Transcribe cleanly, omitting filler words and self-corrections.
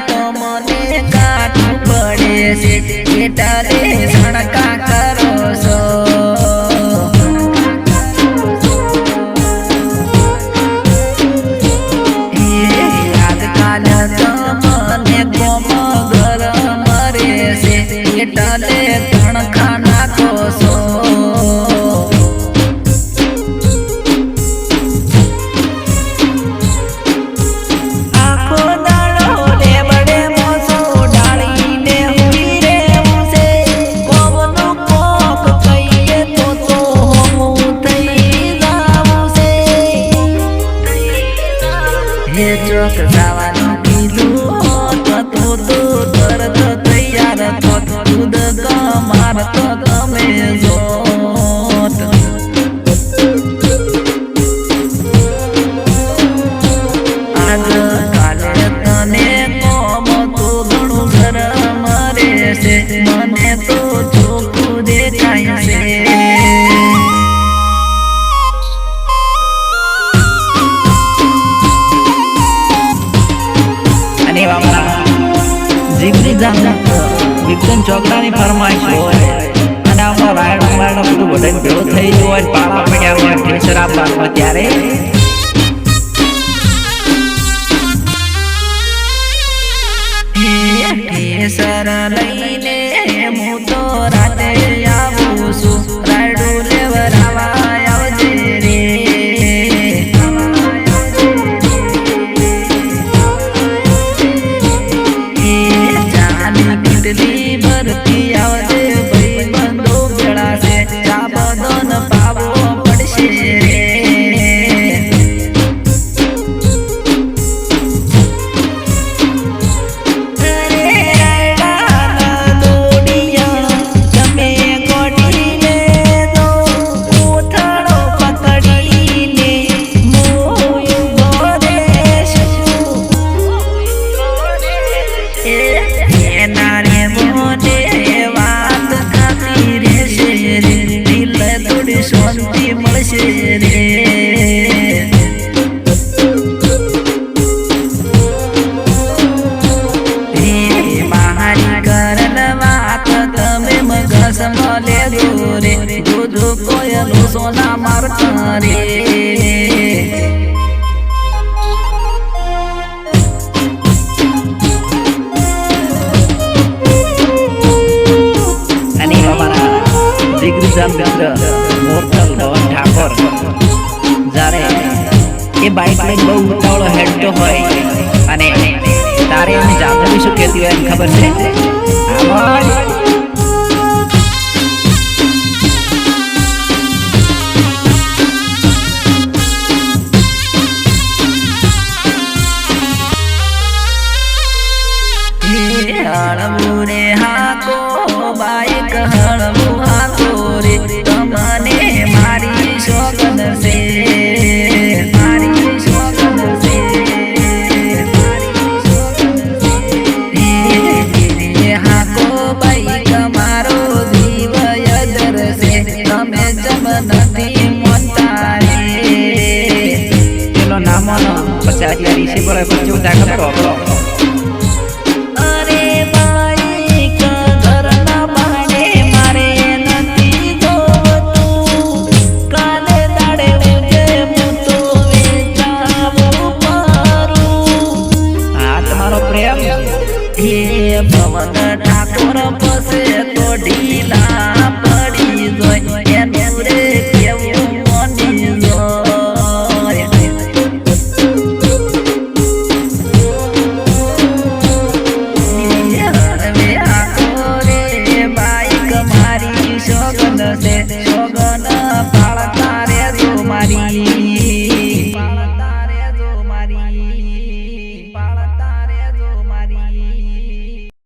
તો મને કાઠું પડે છે એટલે સણકા કરો છો આજકાલ તમને કોમ ગરમ રે છે એટલે તણખા નાખો છો ચોક જવાનું કીધું તો તરત તૈયાર થોત ખુદ કમાર તો તમે જોત આજ કાલે તને કોમ તો ઘણું ગરમ રહેશે મને તો ચોખ્ખું દેખાય છે વિક્રમ ચોકડાની ફરમાઈશ હોય અને આમાં રાયડો રાયડો બધું બધાને ભેળો થઈ ગયો હોય પાપા પડ્યા હોય ઠેસર આપવા ત્યારે ઠેસર લઈને હું તો રાતે આવું છું રાયડો લેવરાવા આવજે રે કેટલી ભરતી આવજે ભાઈ બંધો ભેળાશે સાબદન પાવો પડશે રે શાંતિ મળશે રે મારી કરન વાત તમે મગજમાં લેજો રે જોજો કોયલો સોના મારતા રે મોરતલ ધવન ઠાકોર જ્યારે એ બાઇક લઈને બહુ ઉતાવળો હેડતો હોય અને તારે એની જાગૃતિ શું કહેતી હોય ખબર છે હળવું રે હાકો બાઈક હળવું હાકો રે તમને મારી સોગન છે મારી સોગન છે હાકો બાઈક મારો જીવ યદર છે તમે જમ નથી મોતા રે પેલો નામનો પછી આટલા ઋષિ બોલે પછી ઉતા ખબર આપણો પવન ઠાકોર પસે તો ઢીલા પડી જોય એનું રે કેવું મની જોય હવે આખો રે બાઈક મારી શોગન છે